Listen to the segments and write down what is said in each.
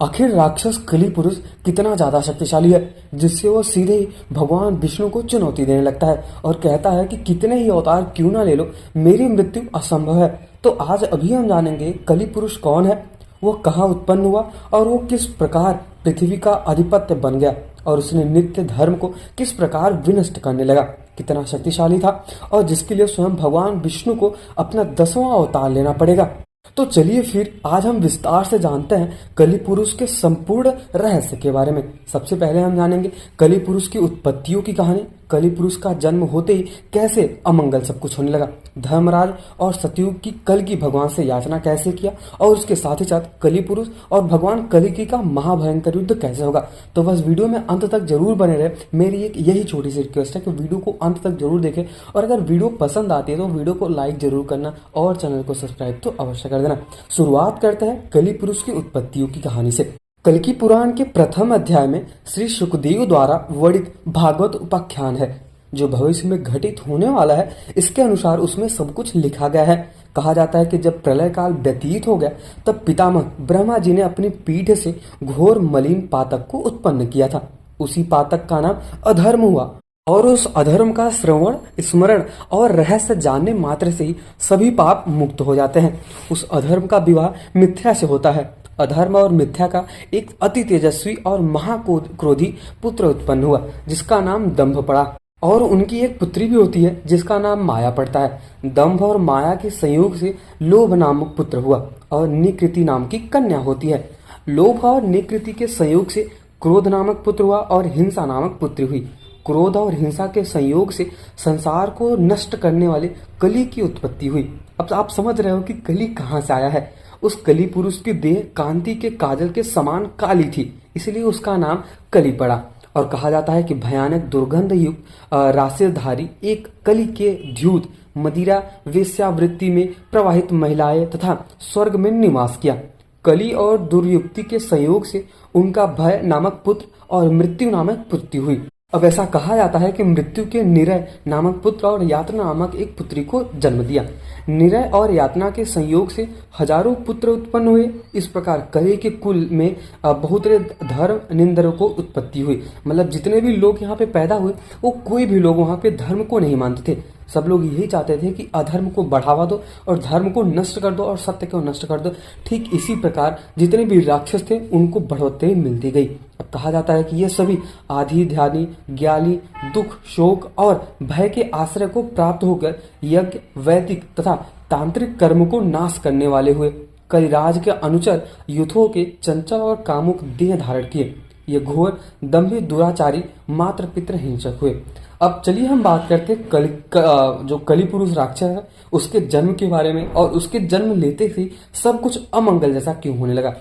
आखिर राक्षस कली पुरुष कितना ज्यादा शक्तिशाली है जिससे वो सीधे ही भगवान विष्णु को चुनौती देने लगता है और कहता है कि कितने ही अवतार क्यों ना ले लो, मेरी मृत्यु असंभव है। तो आज अभी हम जानेंगे कली पुरुष कौन है, वो कहाँ उत्पन्न हुआ और वो किस प्रकार पृथ्वी का अधिपत्य बन गया और उसने नित्य धर्म को किस प्रकार विनष्ट करने लगा, कितना शक्तिशाली था और जिसके लिए स्वयं भगवान विष्णु को अपना 10वां अवतार लेना पड़ेगा। तो चलिए फिर आज हम विस्तार से जानते हैं कली पुरुष के संपूर्ण रहस्य के बारे में। सबसे पहले हम जानेंगे कली पुरुष की उत्पत्तियों की कहानी। कली पुरुष का जन्म होते ही कैसे अमंगल सब कुछ होने लगा, धर्मराज और सतयुग की कल की भगवान से याचना कैसे किया और उसके साथ ही साथ कली पुरुष और भगवान कलिकी का महाभयंकर युद्ध कैसे होगा। तो बस वीडियो में अंत तक जरूर बने रहे। मेरी एक यही छोटी सी रिक्वेस्ट है कि वीडियो को अंत तक जरूर देखें और अगर वीडियो पसंद आती है तो वीडियो को लाइक जरूर करना और चैनल को सब्सक्राइब तो अवश्य कर देना। शुरुआत करते हैं कली पुरुष की उत्पत्तियों की कहानी से। कल्कि पुराण के प्रथम अध्याय में श्री सुखदेव द्वारा वर्णित भागवत उपाख्यान है जो भविष्य में घटित होने वाला है। इसके अनुसार उसमें सब कुछ लिखा गया है। कहा जाता है कि जब प्रलय काल व्यतीत हो गया तब पितामह ब्रह्मा जी ने अपनी पीठ से घोर मलिन पातक को उत्पन्न किया था। उसी पातक का नाम अधर्म हुआ और उस अधर्म का श्रवण, स्मरण और रहस्य जानने मात्र से ही सभी पाप मुक्त हो जाते हैं। उस अधर्म का विवाह मिथ्या से होता है। अधर्म और मिथ्या का एक अति तेजस्वी और महाक्रोधी पुत्र उत्पन्न हुआ जिसका नाम दंभ पड़ा और उनकी एक पुत्री भी होती है जिसका नाम माया पड़ता है। दंभ और माया के संयोग से लोभ नामक पुत्र हुआ और निकृति नाम की कन्या होती है। लोभ और निकृति के संयोग से क्रोध नामक पुत्र हुआ और हिंसा नामक पुत्री हुई। क्रोध और हिंसा के संयोग से संसार को नष्ट करने वाले कली की उत्पत्ति हुई। अब आप समझ रहे हो कि कली कहाँ से आया है। उस कली पुरुष की देह कांति के काजल के समान काली थी, इसलिए उसका नाम कली पड़ा। और कहा जाता है कि भयानक दुर्गंध युक्त राशिधारी एक कली के द्यूत मदिरा वेश्यावृत्ति में प्रवाहित महिलाएं तथा स्वर्ग में निवास किया। कली और दुर्युक्ति के संयोग से उनका भय नामक पुत्र और मृत्यु नामक पुत्री हुई। अब ऐसा कहा जाता है कि मृत्यु के निरय नामक पुत्र और यातना नामक एक पुत्री को जन्म दिया। निरय और यातना के संयोग से हजारों पुत्र उत्पन्न हुए। इस प्रकार कली के कुल में बहुत धर्म निंदरों को उत्पत्ति हुई। मतलब जितने भी लोग यहाँ पे पैदा हुए वो कोई भी लोग वहाँ पे धर्म को नहीं मानते थे। सब लोग यही चाहते थे कि अधर्म को बढ़ावा दो और धर्म को नष्ट कर दो और सत्य को नष्ट कर दो। ठीक इसी प्रकार जितने भी राक्षस थे उनको बढ़ोतरी मिलती गई। अब कहा जाता है कि ये सभी आधि ध्यानी ज्ञानी दुख शोक और भय के आश्रय को प्राप्त होकर यज्ञ वैदिक तथा तांत्रिक कर्म को नाश करने वाले हुए। कलिराज के अनुचर युथों के चंचल और कामुक देह धारण किए। ये घोर दंभी दुराचारी मात्र पितृ हिंसक हुए। अब चलिए हम बात करते हैं जो कली पुरुष राक्षस है उसके जन्म के बारे में और उसके जन्म लेते ही सब कुछ अमंगल जैसा क्यों होने लगा।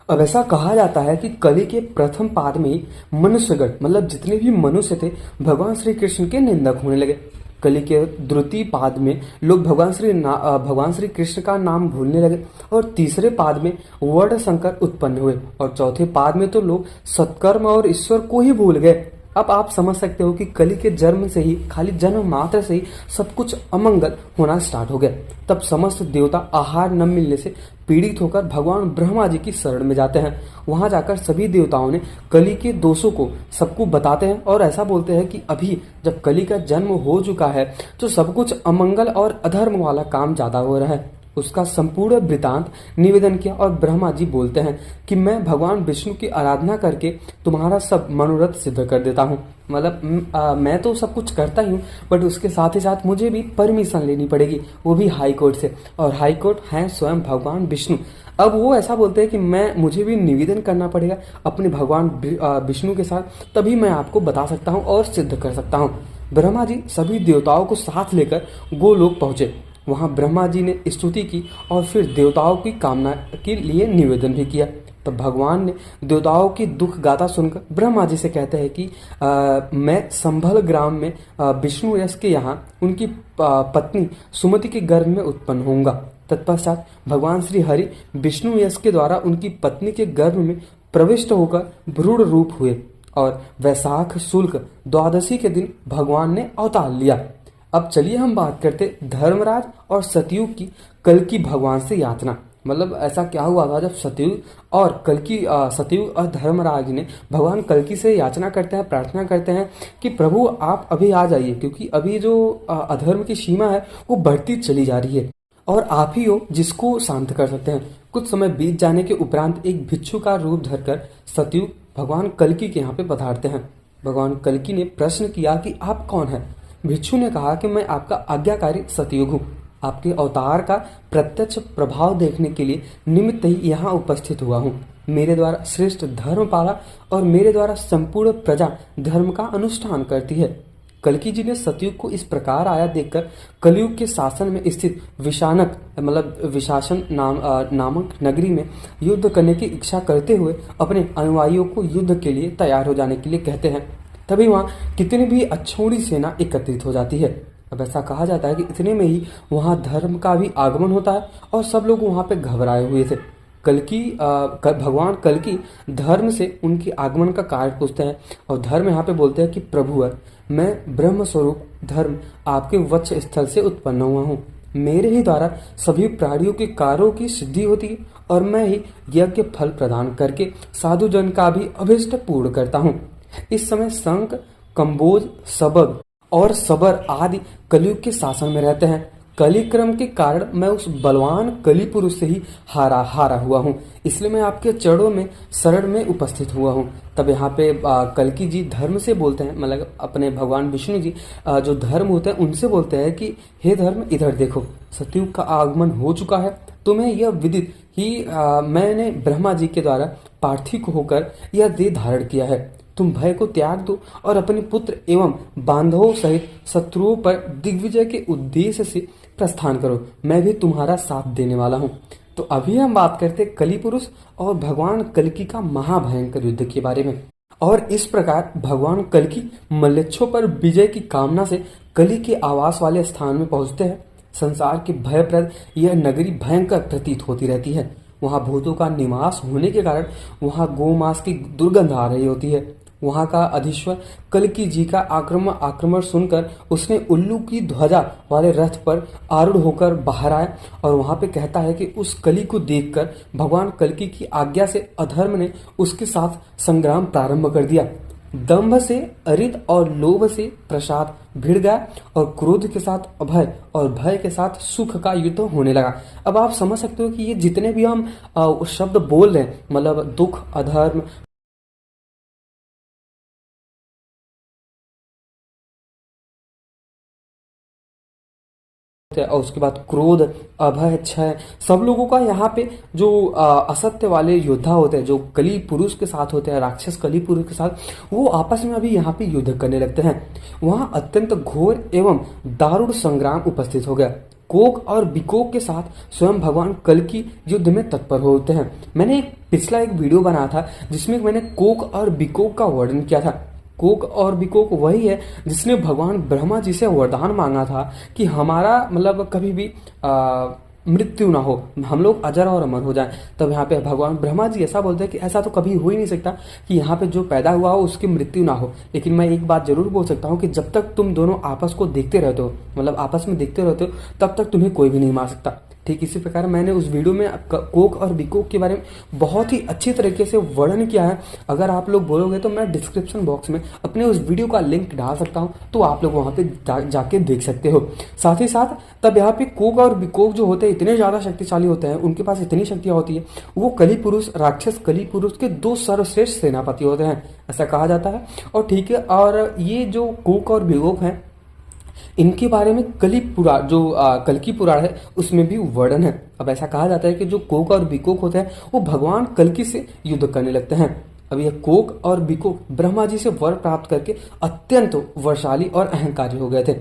अब ऐसा कहा जाता है कि कली के प्रथम पाद में ही मनुष्यगण मतलब जितने भी मनुष्य थे भगवान श्री कृष्ण के निंदक होने लगे। कली के द्वितीय पाद में लोग भगवान श्री कृष्ण का नाम भूलने लगे और तीसरे पाद में वर्ण संकर उत्पन्न हुए और चौथे पाद में तो लोग सत्कर्म और ईश्वर को ही भूल गए। अब आप समझ सकते हो कि कली के जन्म से ही खाली जन्म मात्र से ही सब कुछ अमंगल होना स्टार्ट हो गया। तब समस्त देवता आहार न मिलने से पीड़ित होकर भगवान ब्रह्मा जी की शरण में जाते हैं। वहां जाकर सभी देवताओं ने कली के दोषों को सबको बताते हैं और ऐसा बोलते हैं कि अभी जब कली का जन्म हो चुका है तो सब कुछ अमंगल और अधर्म वाला काम ज्यादा हो रहा है। उसका संपूर्ण वृतांत निवेदन किया और ब्रह्मा जी बोलते हैं कि मैं भगवान विष्णु की आराधना करके तुम्हारा सब मनोरथ सिद्ध कर देता हूँ। मतलब मैं तो सब कुछ करता ही हूँ बट उसके साथ ही साथ मुझे भी परमिशन लेनी पड़ेगी, वो भी हाई कोर्ट से, और हाई कोर्ट है स्वयं भगवान विष्णु। अब वो ऐसा बोलते हैं कि मुझे भी निवेदन करना पड़ेगा अपने भगवान विष्णु के साथ, तभी मैं आपको बता सकता हूँ और सिद्ध कर सकता हूँ। ब्रह्मा जी सभी देवताओं को साथ लेकर गोलोक पहुंचे। वहां ब्रह्मा जी ने स्तुति की और फिर देवताओं की कामना के लिए निवेदन भी किया। तो भगवान ने देवताओं की दुख गाथा सुनकर ब्रह्मा जी से कहते हैं कि मैं संभल ग्राम में विष्णु यश के यहाँ उनकी पत्नी सुमति के गर्भ में उत्पन्न होऊंगा। तत्पश्चात भगवान श्री हरि विष्णु यश के द्वारा उनकी पत्नी के गर्भ में प्रविष्ट होकर भ्रूण रूप हुए और वैशाख शुल्क द्वादशी के दिन भगवान ने अवतार लिया। अब चलिए हम बात करते धर्मराज और सतयुग की कल की भगवान से यातना। मतलब ऐसा क्या हुआ था जब सतयुग और कल्कि सतयुग और धर्मराज ने भगवान कल्कि से याचना करते हैं, प्रार्थना करते हैं कि प्रभु आप अभी आ जाइए, क्योंकि अभी जो अधर्म की सीमा है वो बढ़ती चली जा रही है और आप ही हो जिसको शांत कर सकते हैं। कुछ समय बीत जाने के उपरांत एक भिक्षु का रूप धरकर सतयुग भगवान कल्कि के यहाँ पे पधारते हैं। भगवान कल्कि ने प्रश्न किया कि आप कौन हैं? भिक्षु ने कहा कि मैं आपका आज्ञाकारी सतयुग हूँ। आपके अवतार का प्रत्यक्ष प्रभाव देखने के लिए निमित्त ही यहाँ उपस्थित हुआ हूँ। मेरे द्वारा श्रेष्ठ धर्म पाला और मेरे द्वारा संपूर्ण प्रजा धर्म का अनुष्ठान करती है। कल्कि जी ने सतयुग को इस प्रकार आया देखकर कलयुग के शासन में स्थित विषानक मतलब विशासन नामक नगरी में युद्ध करने की इच्छा करते हुए अपने अनुयायियों को युद्ध के लिए तैयार हो जाने के लिए कहते हैं। तभी वहाँ कितनी भी अक्षौणी सेना एकत्रित हो जाती है। अब ऐसा कहा जाता है कि इतने में ही वहाँ धर्म का भी आगमन होता है और सब लोग वहाँ पे घबराए हुए थे। भगवान कल्कि धर्म से उनके आगमन का कारण पूछते हैं और धर्म यहाँ पे बोलते हैं कि प्रभु है, मैं ब्रह्म स्वरूप धर्म आपके वक्ष स्थल से उत्पन्न हुआ हूँ। मेरे ही द्वारा सभी प्राणियों के कार्यों की सिद्धि होती है और मैं ही यज्ञ फल प्रदान करके साधु जन का भी अभिष्ट पूर्ण करता हूँ। इस समय शंख, कंबोज, सबग और सबर आदि कलयुग के शासन में रहते हैं। कलिक्रम के कारण मैं उस बलवान कली पुरुष से ही हारा हुआ हूँ, इसलिए मैं आपके चरणों में शरण में उपस्थित हुआ हूँ। तब यहाँ पे कल्कि जी धर्म से बोलते हैं, मतलब अपने भगवान विष्णु जी जो धर्म होते हैं उनसे बोलते हैं कि हे धर्म इधर देखो, सतयुग का आगमन हो चुका है। तुम्हें यह विदित ही मैंने ब्रह्मा जी के द्वारा पार्थिव होकर यह देह धारण किया है। तुम भय को त्याग दो और अपने पुत्र एवं बांधवों सहित शत्रुओं पर दिग्विजय के उद्देश्य से प्रस्थान करो। मैं भी तुम्हारा साथ देने वाला हूँ। तो अभी हम बात करते कली पुरुष और भगवान कल्कि का महाभयंकर युद्ध के बारे में। और इस प्रकार भगवान कल्कि मल्लेच्छों पर विजय की कामना से कली के आवास वाले स्थान में पहुंचते हैं। संसार के भयप्रद यह नगरी भयंकर प्रतीत होती रहती है। वहाँ भूतों का निवास होने के कारण वहाँ गोमांस की दुर्गंध आ रही होती है। वहाँ का अधीश्वर कल्कि जी का आक्रमण सुनकर उसने उल्लू की ध्वजा वाले रथ पर आरूढ़ होकर बाहर आया और वहाँ पे कहता है कि उस कली को देखकर भगवान कल्कि की आज्ञा से अधर्म ने उसके साथ संग्राम प्रारंभ कर दिया। दंभ से अरित और लोभ से प्रसाद भिड़ गया और क्रोध के साथ अभय और भय के साथ सुख का युद्ध होने लगा। अब आप समझ सकते हो कि ये जितने भी हम शब्द बोल रहे हैं, मतलब दुख, अधर्म और उसके बाद क्रोध, अभय, क्षय, सब लोगों का यहाँ पे जो असत्य वाले योद्धा होते हैं, जो कली पुरुष के साथ होते हैं, राक्षस कली पुरुष के साथ, वो आपस में अभी यहाँ पे युद्ध करने लगते हैं। वहाँ अत्यंत घोर एवं दारुण संग्राम उपस्थित हो गया। कोक और बिकोक के साथ स्वयं भगवान कल्कि युद्ध में तत्पर होते हैं। मैंने पिछला एक वीडियो बनाया था जिसमें मैंने कोक और बिकोक का वर्णन किया था। कोक और बिकोक वही है जिसने भगवान ब्रह्मा जी से वरदान मांगा था कि हमारा मतलब कभी भी मृत्यु ना हो, हम लोग अजर और अमर हो जाएं। तब यहाँ पे भगवान ब्रह्मा जी ऐसा बोलते हैं कि ऐसा तो कभी हो ही नहीं सकता कि यहाँ पे जो पैदा हुआ हो उसकी मृत्यु ना हो। लेकिन मैं एक बात जरूर बोल सकता हूँ कि जब तक तुम दोनों आपस को देखते रहते हो, मतलब आपस में देखते रहते हो, तब तक तुम्हें कोई भी नहीं मार सकता। ठीक इसी प्रकार मैंने उस वीडियो में कोक और बिकोक के बारे में बहुत ही अच्छी तरीके से वर्णन किया है। अगर आप लोग बोलोगे तो मैं डिस्क्रिप्शन बॉक्स में अपने उस वीडियो का लिंक डाल सकता हूं, तो आप लोग वहां पे जाके देख सकते हो। साथ ही साथ तब यहाँ पे कोक और बिकोक जो होते हैं इतने ज्यादा शक्तिशाली होते हैं, उनके पास इतनी शक्तियां होती है, वो कली पुरुष, राक्षस कली पुरुष के दो सर्वश्रेष्ठ सेनापति होते हैं, ऐसा कहा जाता है। और ठीक है, और ये जो कोक और बिकोक हैं इनके बारे में कल्कि पुराण है उसमें भी वर्णन है। अब ऐसा कहा जाता है कि जो कोक और बिकोक होते हैं वो भगवान कल्कि से युद्ध करने लगते हैं। अब यह कोक और बिकोक ब्रह्मा जी से वर प्राप्त करके अत्यंत वर्षाली और अहंकारी हो गए थे।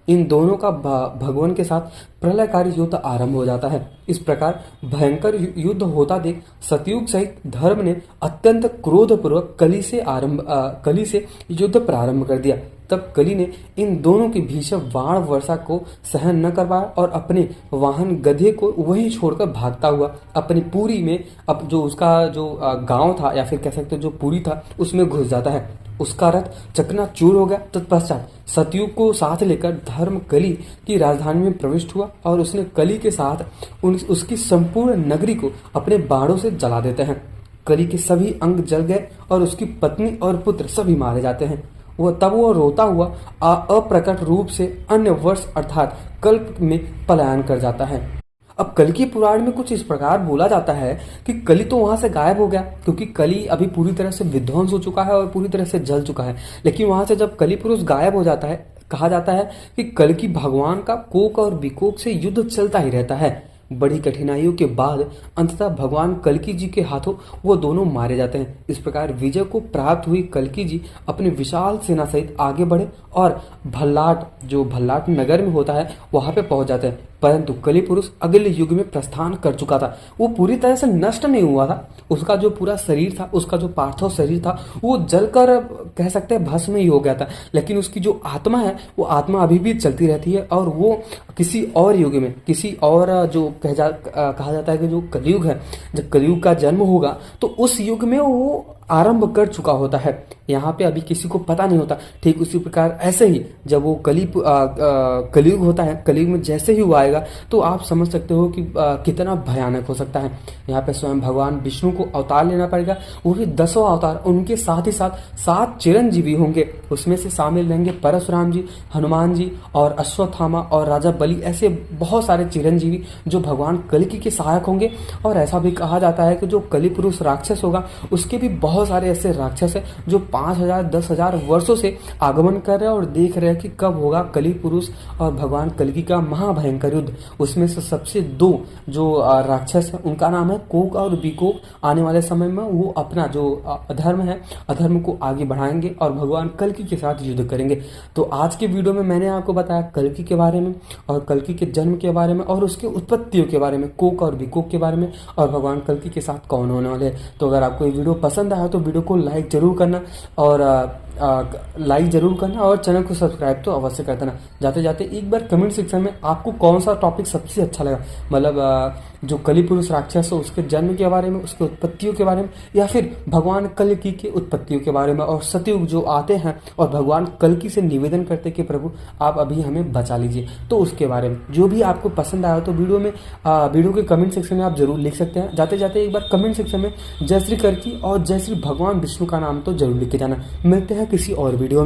इन दोनों का भगवान के साथ प्रलयकारी युद्ध आरंभ हो जाता है। इस प्रकार भयंकर युद्ध होता देख सतयुग सहित धर्म ने अत्यंत क्रोधपूर्वक कली से युद्ध प्रारंभ कर दिया। तब कली ने इन दोनों के भीषण बाण वर्षा को सहन न कर पाया और अपने वाहन गधे को वहीं छोड़कर भागता हुआ अपनी पुरी में, अब जो उसका जो गांव था या फिर कह सकते जो पुरी था उसमें घुस जाता है। उसका रथ चकनाचूर हो गया। तत्पश्चात सतयुग को साथ लेकर धर्म कली की राजधानी में प्रविष्ट हुआ और उसने कली के साथ उसकी संपूर्ण नगरी को अपने बाणों से जला देते हैं। कली के सभी अंग जल गए और उसकी पत्नी और पुत्र सभी मारे जाते हैं। वो रोता हुआ अप्रकट रूप से अन्य वर्ष अर्थात कल्प में पलायन कर जाता है। अब कल्कि पुराण में कुछ इस प्रकार बोला जाता है कि कली तो वहां से गायब हो गया, क्योंकि कली अभी पूरी तरह से विध्वंस हो चुका है और पूरी तरह से जल चुका है। लेकिन वहां से जब कली पुरुष गायब हो जाता है, कहा जाता है कि कल्कि भगवान का कोक और विकोक से युद्ध चलता ही रहता है। बड़ी कठिनाइयों के बाद अंततः भगवान कल्कि जी के हाथों वो दोनों मारे जाते हैं। इस प्रकार विजय को प्राप्त हुई कल्कि जी अपनी विशाल सेना सहित आगे बढ़े और भल्लाट नगर में होता है वहां पे पहुंच जाते हैं। परंतु कली पुरुष अगले युग में प्रस्थान कर चुका था। वो पूरी तरह से नष्ट नहीं हुआ था। उसका जो पूरा शरीर था, उसका जो पार्थिव शरीर था, वो जलकर कह सकते हैं भस्म ही हो गया था। लेकिन उसकी जो आत्मा है, वो आत्मा अभी भी चलती रहती है और वो किसी और युग में, किसी और जो कहा जाता है कि जो कलयुग है, जब कलयुग का जन्म होगा तो उस युग में वो आरंभ कर चुका होता है। यहाँ पे अभी किसी को पता नहीं होता। ठीक उसी प्रकार ऐसे ही जब वो कलयुग होता है, कलयुग में जैसे ही वो आएगा तो आप समझ सकते हो कि कितना भयानक हो सकता है। यहाँ पे स्वयं भगवान विष्णु को अवतार लेना पड़ेगा, वो भी 10 अवतार। उनके साथ ही साथ 7 चिरंजीवी होंगे। उसमें से शामिल रहेंगे परशुराम जी, हनुमान जी और अश्वत्थामा और राजा बलि, ऐसे बहुत सारे चिरंजीवी जो भगवान कल्कि के सहायक होंगे। और ऐसा भी कहा जाता है कि जो कलि पुरुष राक्षस होगा, उसके भी बहुत सारे ऐसे राक्षस हैं जो 5000 10,000 वर्षों से आगमन कर रहे हैं और देख रहे हैं कि कब होगा कलि पुरुष और भगवान कल्कि का महाभयंकर युद्ध। उसमें से सबसे 2 जो राक्षस है, उनका नाम है कोक और विकोक। आने वाले समय में वो अपना जो अधर्म है, अधर्म को आगे बढ़ाएंगे और भगवान कल्कि के साथ युद्ध करेंगे। तो आज के वीडियो में मैंने आपको बताया कल्कि के बारे में और कल्कि के जन्म के बारे में और उसके उत्पत्तियों के बारे में, कोक और विकोक के बारे में और भगवान कल्कि के साथ कौन होने वाले हैं। तो अगर आपको ये वीडियो पसंद आया तो वीडियो को लाइक जरूर करना और चैनल को सब्सक्राइब तो अवश्य कर देना। जाते जाते एक बार कमेंट सेक्शन में आपको कौन सा टॉपिक सबसे अच्छा लगा, मतलब जो कलि पुरुष राक्षस है उसके जन्म के बारे में, उसके उत्पत्तियों के बारे में, या फिर भगवान कल्कि के उत्पत्तियों के बारे में और सतयुग जो आते हैं और भगवान कल्कि से निवेदन करते कि प्रभु आप अभी हमें बचा लीजिए, तो उसके बारे में जो भी आपको पसंद आया तो वीडियो के कमेंट सेक्शन में आप जरूर लिख सकते हैं। जाते जाते एक बार कमेंट सेक्शन में जय श्री कल्कि और जय श्री भगवान विष्णु का नाम तो जरूर लिख के जाना। मिलते हैं किसी और वीडियो में।